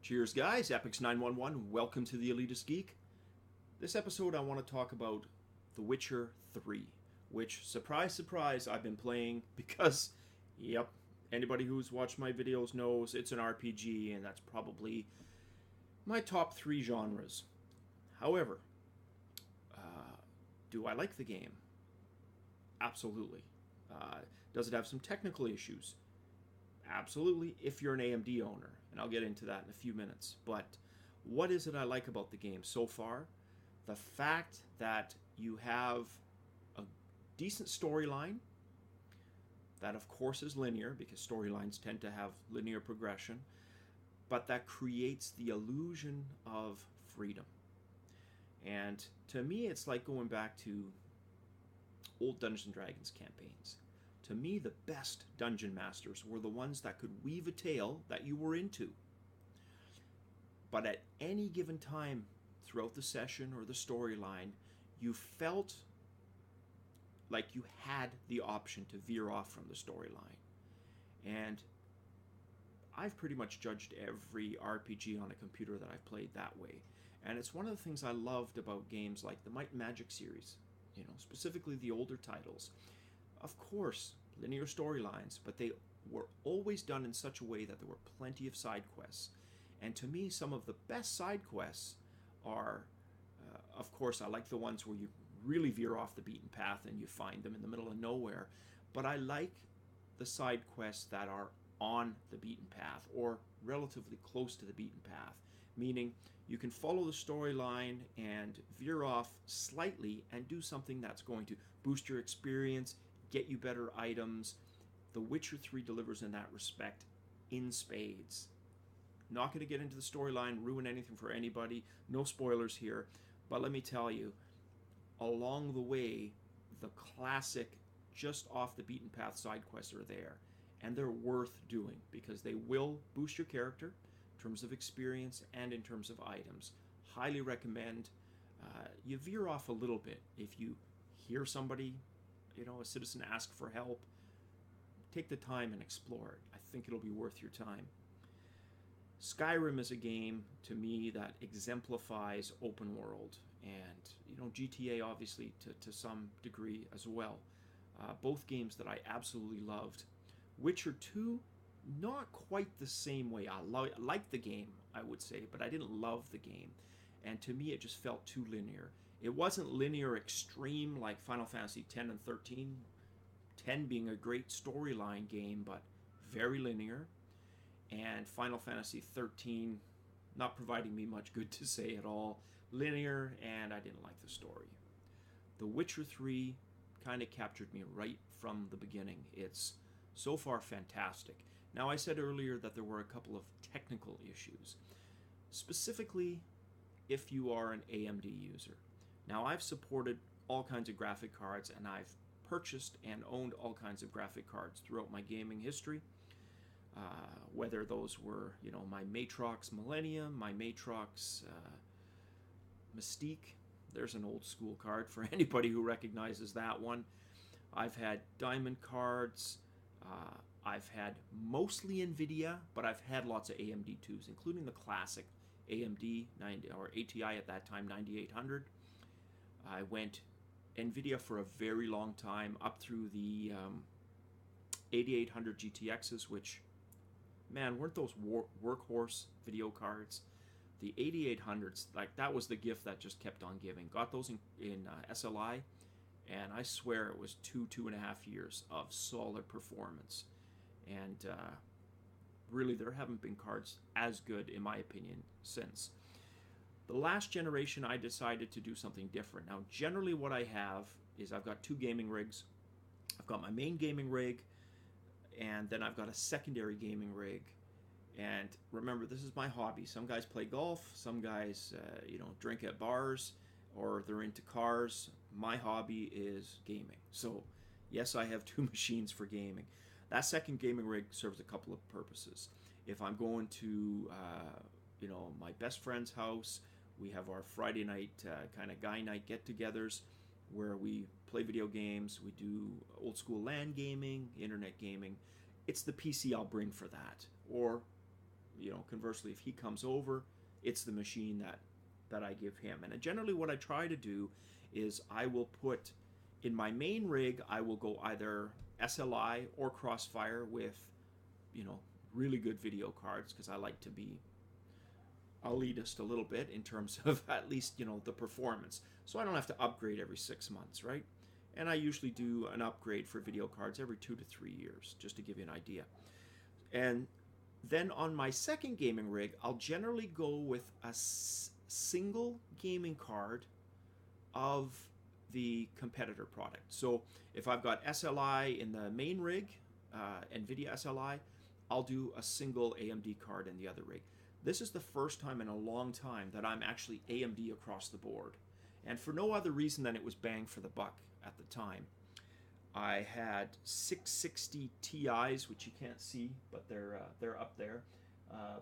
Cheers, guys. Epix911. Welcome to the Elitist Geek. This episode, I want to talk about The Witcher 3, which, surprise, surprise, I've been playing because, yep, anybody who's watched my videos knows it's an RPG, and that's probably my top 3 genres. However, do I like the game? Absolutely. Does it have some technical issues? Absolutely, if you're an AMD owner, and I'll get into that in a few minutes. But what is it I like about the game so far? The fact that you have a decent storyline, that of course is linear, because storylines tend to have linear progression, but that creates the illusion of freedom. And to me, it's like going back to old Dungeons & Dragons campaigns. To me, the best dungeon masters were the ones that could weave a tale that you were into. But at any given time throughout the session or the storyline, you felt like you had the option to veer off from the storyline. And I've pretty much judged every RPG on a computer that I've played that way. And it's one of the things I loved about games like the Might and Magic series, specifically the older titles. Of course, linear storylines, but they were always done in such a way that there were plenty of side quests. And to me, some of the best side quests are, of course, I like the ones where you really veer off the beaten path and you find them in the middle of nowhere. But I like the side quests that are on the beaten path or relatively close to the beaten path, meaning you can follow the storyline and veer off slightly and do something that's going to boost your experience, get you better items. The Witcher 3 delivers in that respect in spades. Not going to get into the storyline, ruin anything for anybody, no spoilers here, but let me tell you, along the way, the classic just off the beaten path side quests are there, and they're worth doing because they will boost your character in terms of experience and in terms of items. Highly recommend you veer off a little bit. If you hear somebody, a citizen ask for help, take the time and explore it. I think it'll be worth your time. Skyrim is a game, to me, that exemplifies open world, and GTA obviously to some degree as well. Both games that I absolutely loved. Witcher 2, not quite the same way. I liked the game, I would say, but I didn't love the game. And to me, it just felt too linear. It wasn't linear extreme like Final Fantasy 10 and 13. 10 being a great storyline game, but very linear. And Final Fantasy 13 not providing me much good to say at all. Linear, and I didn't like the story. The Witcher 3 kind of captured me right from the beginning. It's so far fantastic. Now, I said earlier that there were a couple of technical issues. Specifically, if you are an AMD user. Now, I've supported all kinds of graphic cards, and I've purchased and owned all kinds of graphic cards throughout my gaming history. Whether those were, my Matrox Millennium, my Matrox Mystique. There's an old school card for anybody who recognizes that one. I've had Diamond cards. I've had mostly Nvidia, but I've had lots of AMD too, including the classic AMD 90 or ATI at that time 9800. I went Nvidia for a very long time, up through the 8800 GTXs, which, man, weren't those workhorse video cards? The 8800s, like, that was the gift that just kept on giving. Got those in SLI, and I swear it was 2.5 years of solid performance. And really, there haven't been cards as good, in my opinion, since. The last generation, I decided to do something different. Now, generally what I have is I've got 2 gaming rigs. I've got my main gaming rig, and then I've got a secondary gaming rig. And remember, this is my hobby. Some guys play golf, some guys, drink at bars, or they're into cars. My hobby is gaming. So, yes, I have 2 machines for gaming. That second gaming rig serves a couple of purposes. If I'm going to, my best friend's house, we have our Friday night kind of guy night get-togethers where we play video games, we do old school LAN gaming, internet gaming. It's the PC I'll bring for that. Or conversely, if he comes over, it's the machine that I give him. And generally what I try to do is I will put in my main rig, I will go either SLI or Crossfire with, really good video cards, because I like to be elitist a little bit in terms of at least, the performance. So I don't have to upgrade every 6 months, right? And I usually do an upgrade for video cards every 2 to 3 years, just to give you an idea. And then on my second gaming rig, I'll generally go with a single gaming card of the competitor product. So if I've got SLI in the main rig, Nvidia SLI, I'll do a single AMD card in the other rig. This is the first time in a long time that I'm actually AMD across the board. And for no other reason than it was bang for the buck at the time. I had 660 Ti's, which you can't see, but they're up there.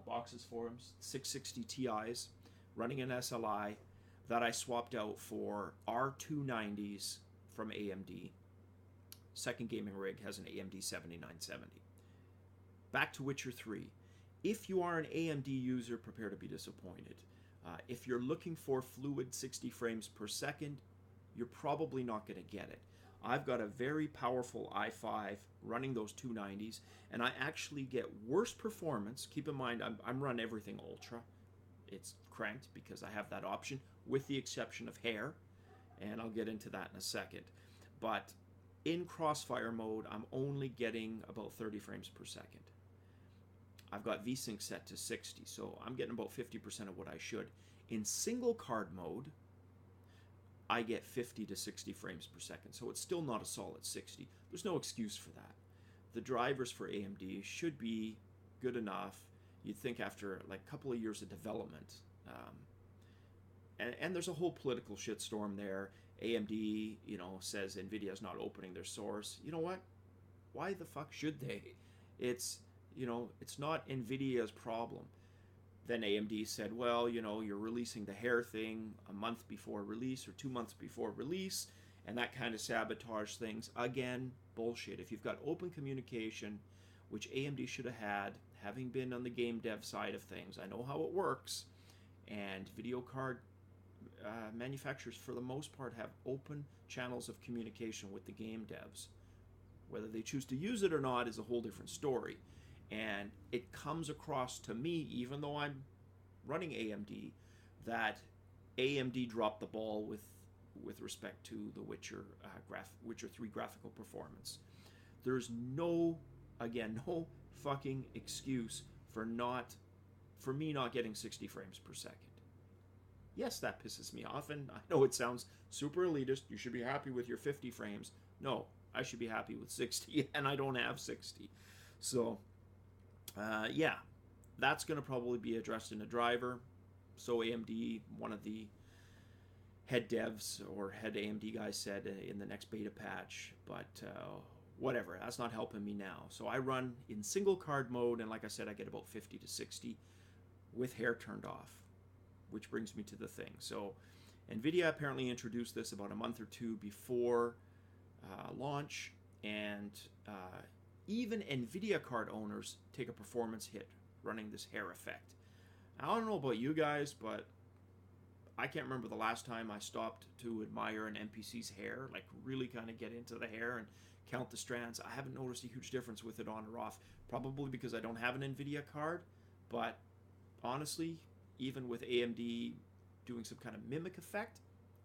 Boxes for them, 660 Ti's, running an SLI that I swapped out for R290s from AMD. Second gaming rig has an AMD 7970. Back to Witcher 3. If you are an AMD user, prepare to be disappointed. If you're looking for fluid 60 frames per second, you're probably not going to get it. I've got a very powerful i5 running those 290s, and I actually get worse performance. Keep in mind, I'm run everything ultra. It's cranked because I have that option, with the exception of hair, and I'll get into that in a second. But in Crossfire mode, I'm only getting about 30 frames per second. I've got VSync set to 60, so I'm getting about 50% of what I should. In single card mode, I get 50 to 60 frames per second, so it's still not a solid 60. There's no excuse for that. The drivers for AMD should be good enough, you'd think, after like a couple of years of development. And there's a whole political shitstorm there. AMD, says Nvidia's not opening their source. You know what? Why the fuck should they? It's not Nvidia's problem. Then AMD said, well, you're releasing the hair thing a month before release or 2 months before release, and that kind of sabotaged things. Again, bullshit. If you've got open communication, which AMD should have had, having been on the game dev side of things, I know how it works, and video card manufacturers, for the most part, have open channels of communication with the game devs. Whether they choose to use it or not is a whole different story. And it comes across to me, even though I'm running AMD, that AMD dropped the ball with respect to the Witcher 3 graphical performance. There's no fucking excuse for me not getting 60 frames per second. Yes, that pisses me off, and I know it sounds super elitist. You should be happy with your 50 frames. No, I should be happy with 60, and I don't have 60. So that's going to probably be addressed in a driver. So AMD, one of the head devs or head AMD guys, said in the next beta patch, but whatever, that's not helping me now. So I run in single card mode, and like I said, I get about 50 to 60 with hair turned off, which brings me to the thing. So Nvidia apparently introduced this about a month or two before launch, and even Nvidia card owners take a performance hit running this hair effect. I don't know about you guys, but I can't remember the last time I stopped to admire an NPC's hair, like really kind of get into the hair and count the strands. I haven't noticed a huge difference with it on or off, probably because I don't have an Nvidia card, but honestly, even with AMD doing some kind of mimic effect,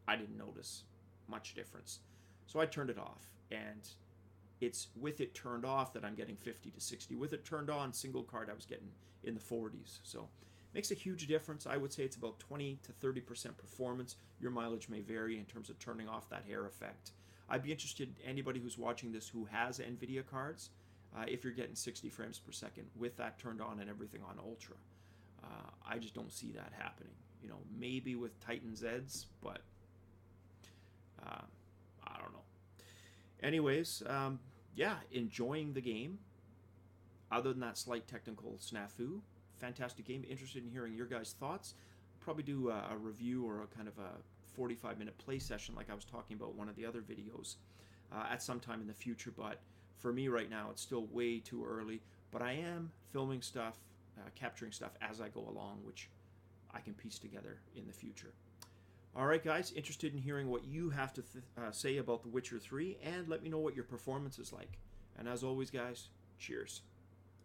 I didn't notice much difference. So I turned it off, and it's with it turned off that I'm getting 50 to 60. With it turned on, single card, I was getting in the 40s. So it makes a huge difference. I would say it's about 20 to 30% performance. Your mileage may vary in terms of turning off that hair effect. I'd be interested, anybody who's watching this who has NVIDIA cards, if you're getting 60 frames per second with that turned on and everything on Ultra. I just don't see that happening. Maybe with Titan Zs, but I don't know. Anyways, enjoying the game. Other than that slight technical snafu, fantastic game. Interested in hearing your guys' thoughts. Probably do a review or a kind of a 45-minute play session like I was talking about one of the other videos at some time in the future. But for me right now, it's still way too early. But I am filming stuff capturing stuff as I go along, which I can piece together in the future. All right, guys, interested in hearing what you have to say about The Witcher 3, and let me know what your performance is like. And as always, guys, cheers.